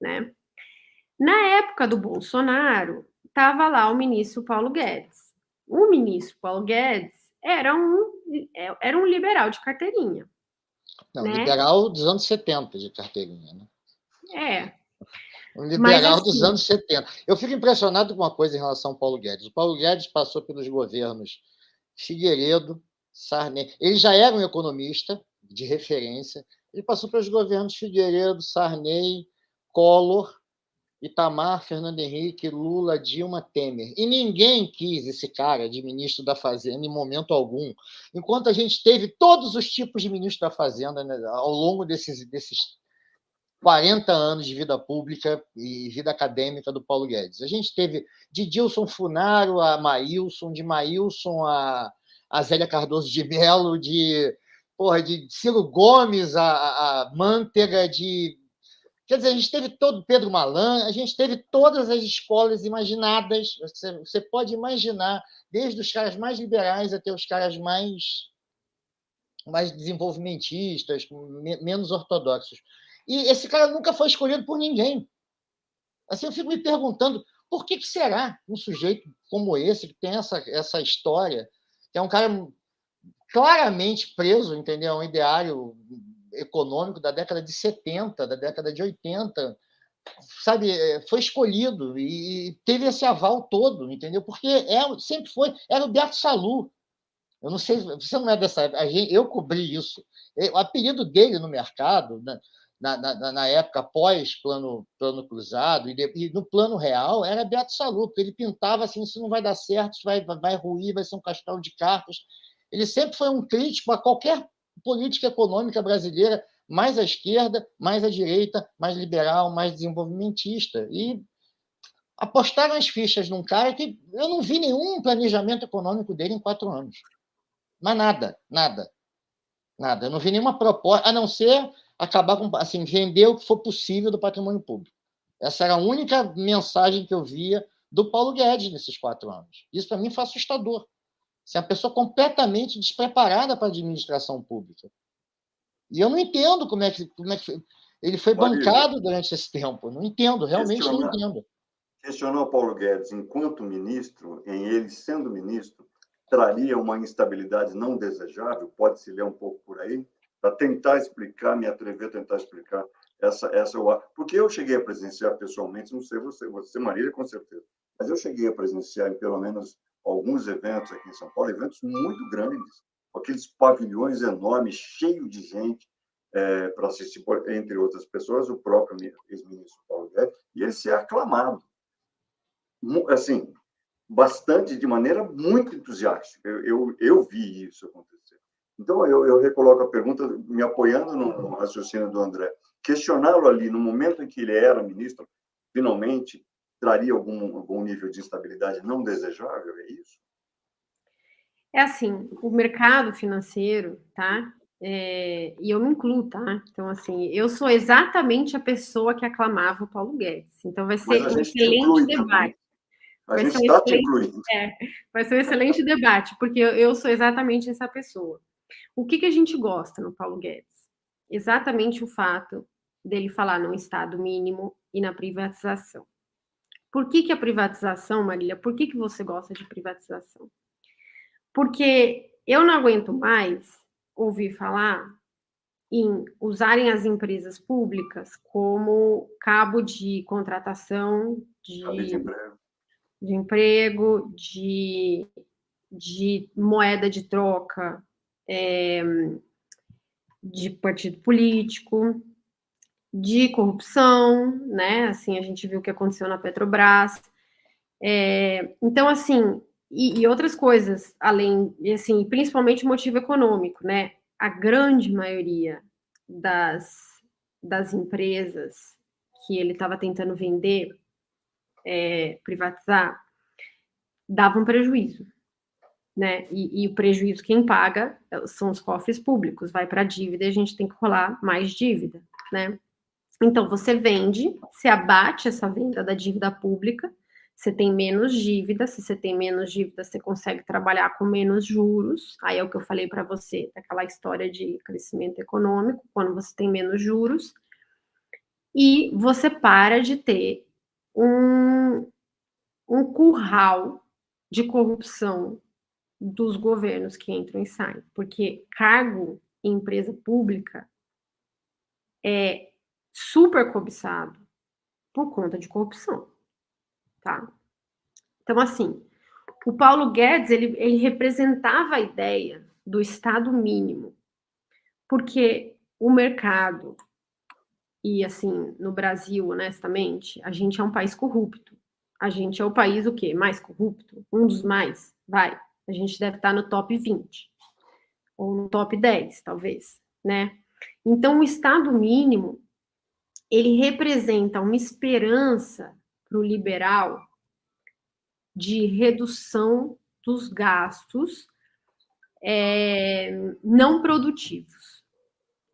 né? Na época do Bolsonaro, estava lá o ministro Paulo Guedes. O ministro Paulo Guedes era um liberal de carteirinha. Não, né? Liberal dos anos 70 de carteirinha, né? Um liberal assim, dos anos 70. Eu fico impressionado com uma coisa em relação ao Paulo Guedes. O Paulo Guedes passou pelos governos Figueiredo, Sarney. Ele já era um economista de referência. Ele passou pelos governos Figueiredo, Sarney, Collor, Itamar, Fernando Henrique, Lula, Dilma, Temer. E ninguém quis esse cara de ministro da Fazenda em momento algum, enquanto a gente teve todos os tipos de ministro da Fazenda, né, ao longo desses 40 anos de vida pública e vida acadêmica do Paulo Guedes. A gente teve de Dilson Funaro a Maílson, de Maílson a Zélia Cardoso de Mello, de Ciro Gomes a Manteiga, quer dizer, a gente teve todo Pedro Malan, a gente teve todas as escolas imaginadas. Você pode imaginar, desde os caras mais liberais até os caras mais desenvolvimentistas, menos ortodoxos. E esse cara nunca foi escolhido por ninguém. Assim, eu fico me perguntando por que será um sujeito como esse, que tem essa história, que é um cara claramente preso, entendeu? Um ideário econômico da década de 70, da década de 80, sabe, foi escolhido e teve esse aval todo, entendeu? Porque sempre era o Beto Salu. Eu não sei, você não é dessa época, eu cobri isso. O apelido dele no mercado, na época pós-plano cruzado, e no plano real, era Beto Salu, porque ele pintava assim: isso não vai dar certo, isso vai ruir, vai ser um castelo de cartas. Ele sempre foi um crítico a qualquer política econômica brasileira, mais à esquerda, mais à direita, mais liberal, mais desenvolvimentista. E apostaram as fichas num cara que eu não vi nenhum planejamento econômico dele em 4 anos. Mas nada. Eu não vi nenhuma proposta, a não ser acabar com, assim, vender o que for possível do patrimônio público. Essa era a única mensagem que eu via do Paulo Guedes nesses 4 anos. Isso, para mim, foi assustador. Você é uma pessoa completamente despreparada para a administração pública. E eu não entendo como é que ele foi bancado durante esse tempo. Não entendo, realmente não entendo. Questionar o Paulo Guedes enquanto ministro, em ele sendo ministro, traria uma instabilidade não desejável? Pode-se ler um pouco por aí? Para tentar explicar, me atrever a tentar explicar essa porque eu cheguei a presenciar pessoalmente, não sei você, Marília, com certeza, mas eu cheguei a presenciar em pelo menos alguns eventos aqui em São Paulo, eventos muito grandes, com aqueles pavilhões enormes, cheios de gente, para assistir, entre outras pessoas, o próprio ex-ministro Paulo Guedes, e ele ser aclamado, assim, bastante, de maneira muito entusiástica. Eu vi isso acontecer. Então, eu recoloco a pergunta, me apoiando no raciocínio do André. Questioná-lo ali, no momento em que ele era ministro, finalmente, traria algum nível de instabilidade não desejável, é isso? É assim, o mercado financeiro, tá? E eu me incluo, tá? Então, assim, eu sou exatamente a pessoa que aclamava o Paulo Guedes. Então, vai ser um excelente debate. A gente está te incluindo. Vai ser um excelente debate, porque eu sou exatamente essa pessoa. O que a gente gosta no Paulo Guedes? Exatamente o fato dele falar no Estado mínimo e na privatização. Por que a privatização, Marília? Por que você gosta de privatização? Porque eu não aguento mais ouvir falar em usarem as empresas públicas como cabo de contratação de emprego, de moeda de troca de partido político, de corrupção, né? Assim, a gente viu o que aconteceu na Petrobras. Então, assim, e outras coisas, além, assim, principalmente motivo econômico, né? A grande maioria das empresas que ele estava tentando vender, privatizar, davam prejuízo, né? E o prejuízo quem paga são os cofres públicos, vai para a dívida e a gente tem que rolar mais dívida, né? Então, você vende, você abate essa venda da dívida pública, você tem menos dívida, se você tem menos dívida, você consegue trabalhar com menos juros, aí é o que eu falei para você, daquela história de crescimento econômico, quando você tem menos juros, e você para de ter um curral de corrupção dos governos que entram e saem, porque cargo em empresa pública é super cobiçado por conta de corrupção, tá? Então, assim, o Paulo Guedes, ele representava a ideia do Estado mínimo, porque o mercado, e assim, no Brasil, honestamente, a gente é um país corrupto. A gente é o país, o quê? Mais corrupto? Um dos mais? Vai. A gente deve estar no top 20. Ou no top 10, talvez, né? Então, o Estado mínimo, ele representa uma esperança para o liberal de redução dos gastos não produtivos.